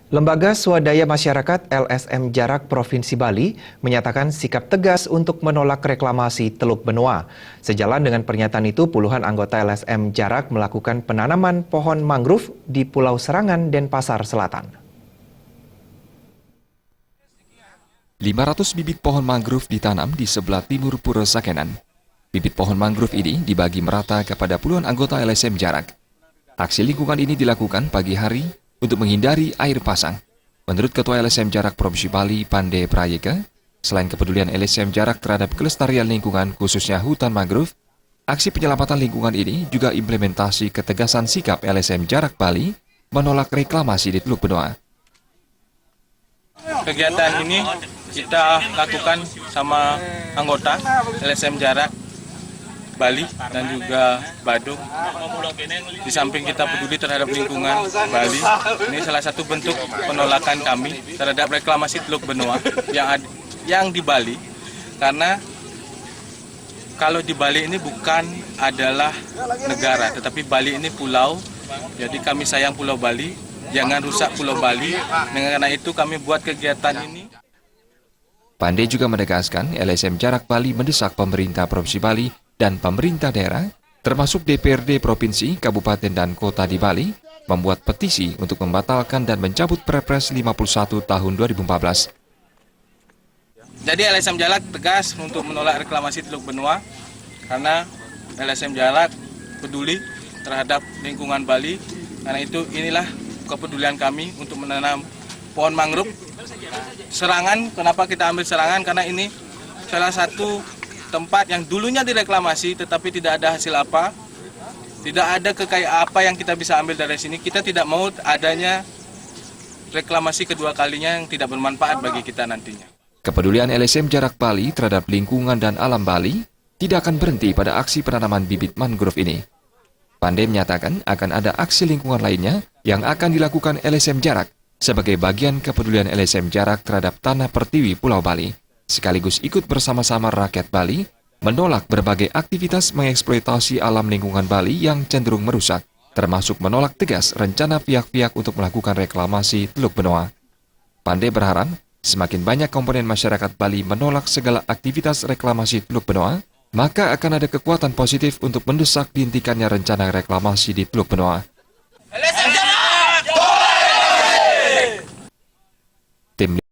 Lembaga Swadaya Masyarakat LSM Jarak Provinsi Bali menyatakan sikap tegas untuk menolak reklamasi Teluk Benoa. Sejalan dengan pernyataan itu, puluhan anggota LSM Jarak melakukan penanaman pohon mangrove di Pulau Serangan, Denpasar Selatan. 500 bibit pohon mangrove ditanam di sebelah timur Pura Sakenan. Bibit pohon mangrove ini dibagi merata kepada puluhan anggota LSM Jarak. Aksi lingkungan ini dilakukan pagi hari untuk menghindari air pasang. Menurut Ketua LSM Jarak Provinsi Bali, Pande Prayeka, selain kepedulian LSM Jarak terhadap kelestarian lingkungan khususnya hutan mangrove, aksi penyelamatan lingkungan ini juga implementasi ketegasan sikap LSM Jarak Bali menolak reklamasi di Teluk Benoa. Kegiatan ini kita lakukan sama anggota LSM Jarak Bali dan juga Badung. Di samping kita peduli terhadap lingkungan Bali, ini salah satu bentuk penolakan kami terhadap reklamasi Teluk Benoa yang di Bali. Karena kalau di Bali ini bukan adalah negara, tetapi Bali ini pulau. Jadi kami sayang Pulau Bali, jangan rusak Pulau Bali. Dengan karena itu kami buat kegiatan ini. Pande juga menegaskan LSM Jarak Bali mendesak pemerintah Provinsi Bali dan pemerintah daerah, termasuk DPRD Provinsi, Kabupaten, dan Kota di Bali, membuat petisi untuk membatalkan dan mencabut Perpres 51 tahun 2014. Jadi LSM Jarak tegas untuk menolak reklamasi Teluk Benoa, karena LSM Jarak peduli terhadap lingkungan Bali. Karena itu inilah kepedulian kami untuk menanam pohon mangrove. Serangan, kenapa kita ambil Serangan? Karena ini salah satu tempat yang dulunya direklamasi tetapi tidak ada hasil apa, tidak ada kekayaan apa yang kita bisa ambil dari sini. Kita tidak mau adanya reklamasi kedua kalinya yang tidak bermanfaat bagi kita nantinya. Kepedulian LSM Jarak Bali terhadap lingkungan dan alam Bali tidak akan berhenti pada aksi penanaman bibit mangrove ini. Pande menyatakan akan ada aksi lingkungan lainnya yang akan dilakukan LSM Jarak sebagai bagian kepedulian LSM Jarak terhadap tanah pertiwi Pulau Bali, sekaligus ikut bersama-sama rakyat Bali menolak berbagai aktivitas mengeksploitasi alam lingkungan Bali yang cenderung merusak, termasuk menolak tegas rencana pihak-pihak untuk melakukan reklamasi Teluk Benoa. Pande berharap semakin banyak komponen masyarakat Bali menolak segala aktivitas reklamasi Teluk Benoa, maka akan ada kekuatan positif untuk mendesak dihentikannya rencana reklamasi di Teluk Benoa. Tim